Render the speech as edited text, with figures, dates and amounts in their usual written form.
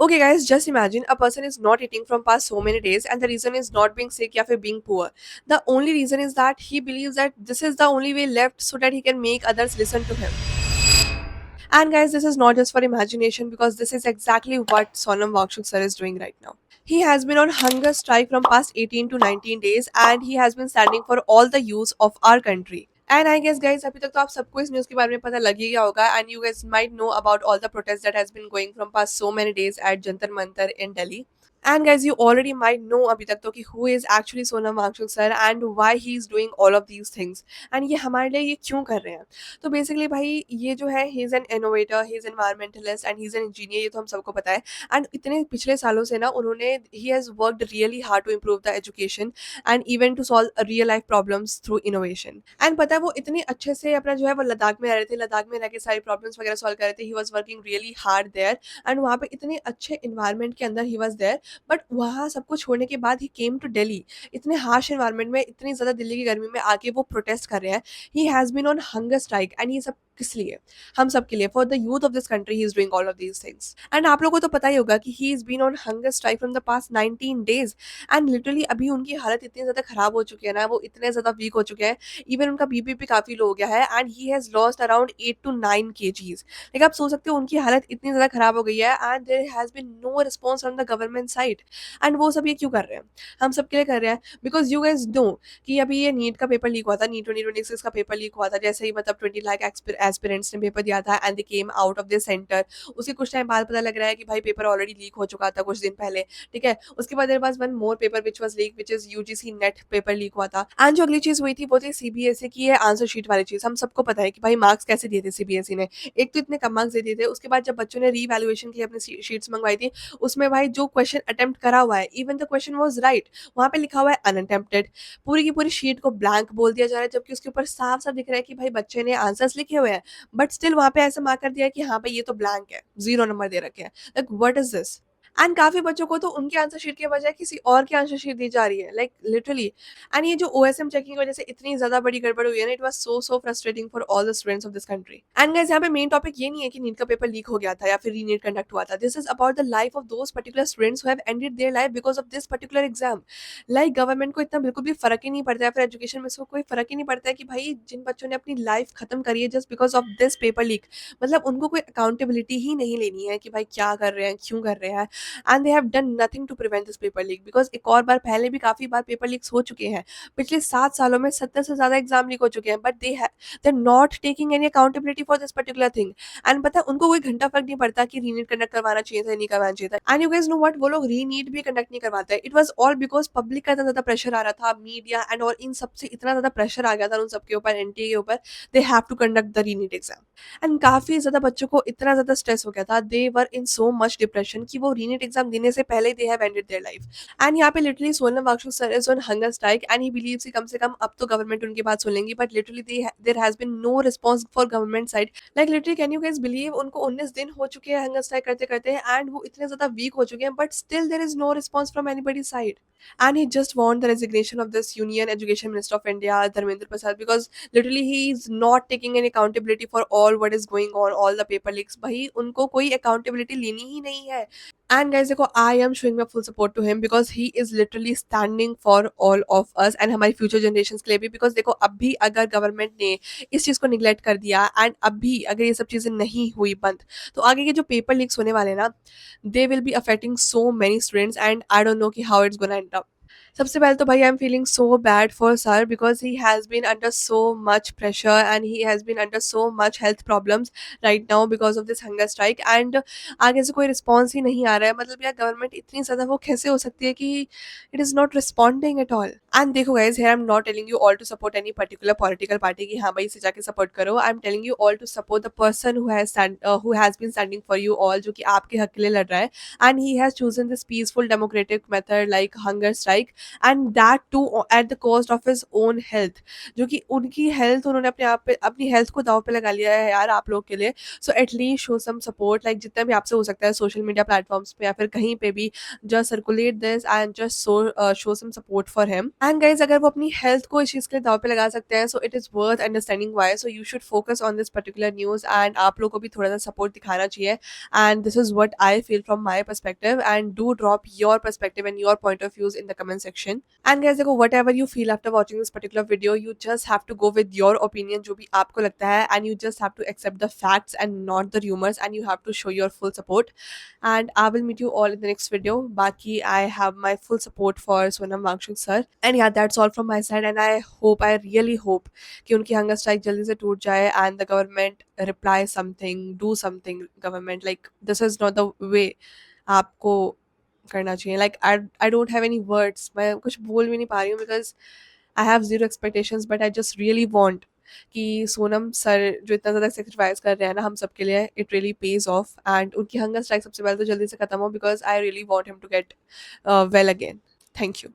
Okay, guys, just imagine a person is not eating from past so many days, and the reason is not being sick or being poor. The only reason is that he believes that this is the only way left so that he can make others listen to him. And guys, this is not just for imagination because this is exactly what Sonam Wakshuk sir is doing right now. He has been on hunger strike from past 18 to 19 days and he has been standing for all the use of our country. And I guess guys अभी तक तो आप सबको इस news के बारे में पता लग ही गया होगा and you guys might know about all the protests that has been going from past so many days at Jantar Mantar in Delhi. And guys, you already might know अभी तक तो कि who is actually Sonam Wangchuk sir and why he is doing all of these things and ये हमारे लिए ये क्यों कर रहे हैं. तो बेसिकली भाई ये जो है he is an innovator, he is environmentalist and he is an engineer, ये तो हम सबको पता है. एंड इतने पिछले सालों से ना उन्होंने he has worked really hard to improve the education and even to solve real life problems through innovation. And पता है वो इतने अच्छे से अपना जो है वो लद्दाख में रह रहे थे, लद्दाख में रह के सारी प्रॉब्लम्स वगैरह सॉल्व कर रहे थे. He was working really hard there and वहाँ पे इतने अच्छे इन्वायरमेंट के अंदर ही वॉज देयर. बट वहाँ सब कुछ छोड़ने के बाद ही केम टू दिल्ली, इतने हार्श एनवायरनमेंट में, इतनी ज़्यादा दिल्ली की गर्मी में आके वो प्रोटेस्ट कर रहे हैं. He has been on hunger strike and ये सब किस लिए? हम सब के लिए, for the youth of this country he is doing all of these things. And आप लोगों को तो पता ही होगा कि he is been on hunger strike from the past 19 days and literally अभी उनकी हालत इतनी ज़्यादा खराब हो चुकी है ना, वो इतने ज़्यादा वीक हो चुके हैं. इवन उनका बीपी भी काफ़ी लो हो गया है and he has lost around 8 to 9 kgs. लेकिन आप सोच सकते हो उनकी हालत इतनी ज़्यादा खराब हो गई है and there has been no response from the government side. And वो सब ये क्यों कर रहे हैं? हम सबके लिए कर रहे हैं बिकॉज यू गाइज नो कि अभी ये नीट का पेपर लीक हुआ था, नीट 2026 का पेपर लीक हुआ था. जैसे ही मतलब 20 लाख एस्पिरेंट्स ने पेपर दिया था and they came out of this centre. उसके कुछ टाइम बाद पता लग रहा है कि भाई पेपर ऑलरेडी लीक हो चुका था कुछ दिन पहले. ठीक है, उसके बाद there was one more paper which was leak which is UGC NET paper leak हुआ था. एंड जो अगली चीज हुई थी वो थी सीबीएसई की ये आंसर शीट वाली चीज. हम सबको पता है कि भाई मार्क्स कैसे दिए थे सीबीएसई ने. एक तो इतने कम मार्क्स दे दिए थे, उसके बाद जब बच्चों ने रीवैल्यूएशन के लिए अपनी शीट्स मंगवाई थी उसमें भाई जो क्वेश्चन अटेम्प्ट करा हुआ है, even the question was right, वहाँ पे लिखा हुआ है अनअटेम्प्टेड. पूरी की पूरी शीट को ब्लैंक बोल दिया जा रहा है जबकि उसके ऊपर साफ साफ दिख रहा है कि भाई बच्चे ने आंसर्स लिखे हुए हैं. बट स्टिल वहाँ पे ऐसा मार्क कर दिया है कि हाँ भाई ये तो ब्लैंक है, 0 नंबर दे रखे हैं. Like what is this? And काफ़ी बच्चों को तो उनके आंसर शीट के बजाय किसी और की आंसर शीट दी जा रही है, लाइक लिटरली. एंड ये जो ओएसएम चेकिंग की वजह से इतनी ज़्यादा बड़ी गड़बड़ हुई है ना, it was so so frustrating for all the students of this country. And guys यहाँ पे मेन टॉपिक ये नहीं है कि नीट का पेपर लीक हो गया था या फिर रीनीट कंडक्ट हुआ था. This is about the life of those particular students who have ended their life because of this particular exam. Like government को इतना बिल्कुल भी फर्क ही नहीं पड़ता है, फिर एजुकेशन में इसको कोई फर्क ही नहीं पड़ता है कि भाई जिन बच्चों ने अपनी लाइफ खत्म करी है just because of this paper leak, मतलब उनको कोई अकाउंटेबिलिटी ही नहीं लेनी है कि भाई क्या कर रहे हैं, क्यों कर रहे हैं. And they have done nothing to prevent this paper leak because एक और बार पहले भी काफ़ी बार पेपर लीक्स हो चुके हैं. पिछले 7 सालों में 70 से ज़्यादा एग्जाम लीक हो चुके हैं but they are not taking any accountability for this particular thing. And पता है उनको कोई घंटा फर्क नहीं पड़ता कि रीनीट कंडक्ट करवाना चाहिए था, नहीं करवाना चाहिए था. And you guys know what, वो लोग रीनीट भी कंडक्ट नहीं करवाते. It was all because public का इतना ज़्यादा प्रेशर आ रहा था, मीडिया एंड और इन सबसे इतना ज़्यादा प्रेशर आ गया था उन सबके ऊपर, एनटीए के ऊपर. They have to conduct the re NEET exam. And काफ़ी ज़्यादा बच्चों को इतना ज़्यादा स्ट्रेस हो गया था, दे वर इन सो मच डिप्रेशन कि वो रीनीट एग्जाम देने से पहले they have ended their life. And यहाँ पे literally Sonam Wangchuk sir is on hunger strike and he believes कि कम से कम अब तो गवर्नमेंट उनकी बात सुन लेंगी. But literally there has been no response for government side. Like literally can you guys believe उनको 19 दिन हो चुके हैं हंगर स्ट्राइक करते करते एंड वो इतने ज़्यादा वीक हो चुके हैं but still there is no response from anybody side. And he just want the resignation of this Union Education Minister of India, Dharmendra Prasad, because literally he is not taking any accountability for all what is going on, all the paper leaks. भाई उनको कोई accountability लेनी ही नहीं है. And guys देखो, I am showing my full support to him because he is literally standing for all of us and हमारी future generations के लिए भी. because देखो अभी अगर गवर्नमेंट ने इस चीज़ को निगलेक्ट कर दिया एंड अभी अगर ये सब चीज़ें नहीं हुई बंद, तो आगे के जो पेपर लीक्स होने वाले ना, they will be affecting so many students and I don't know कि how it's gonna end up. सबसे पहले तो भाई I am feeling so bad for sir because he has been under so much pressure and he has been under so much health problems right now because of this hunger strike. And आगे से कोई response ही नहीं आ रहा है. मतलब यार government इतनी ज़्यादा वो कैसे हो सकती है कि it is not responding at all. And देखो guys, here I am not telling you all to support any particular political party कि हाँ भाई इसे जाके सपोर्ट करो. I am telling you all to support the person who has been standing for you all, जो कि आपके हक के लिए लड़ रहा है. And he has chosen this peaceful democratic method like hunger strike. And that to at the cost of his own health, जो कि उनकी हेल्थ उन्होंने अपने आप पे अपनी हेल्थ को दाव पे लगा लिया है यार आप लोग के लिए। So at least show some support, like जितना भी आपसे हो सकता है सोशल मीडिया प्लेटफॉर्म्स पे या फिर कहीं पे भी, just circulate this and just show some support for him. And guys अगर वो अपनी हेल्थ को इस चीज़ के लिए दाव पे लगा सकते हैं, so it is worth understanding Y. So you should focus on this particular news and आप लोग को भी थोड़ा सा सपोर्ट दिखाना चाहिए। And this is what I feel from my perspective, and do drop your perspective and your point of views in the comment section. And guys देखो, whatever you feel after watching this particular video, you just have to go with your opinion जो भी आपको लगता है, and you just have to accept the facts and not the rumors, and you have to show your full support. And I will meet you all in the next video. Baki I have my full support for Sonam Wangchuk sir, and yeah, that's all from my side, and I really hope कि उनकी hunger strike जल्दी से टूट जाए and the government reply something, do something government, like this is not the way आपको करना चाहिए। Like I don't have any words, मैं कुछ बोल भी नहीं पा रही हूँ because I have zero expectations, but I just really want कि सोनम सर जो इतना ज़्यादा सेक्रीफाइस कर रहे हैं ना हम सब के लिए, it really pays off, and उनकी हंगर स्ट्राइक सबसे पहले तो जल्दी से खत्म हो because I really want him to get well again. Thank you.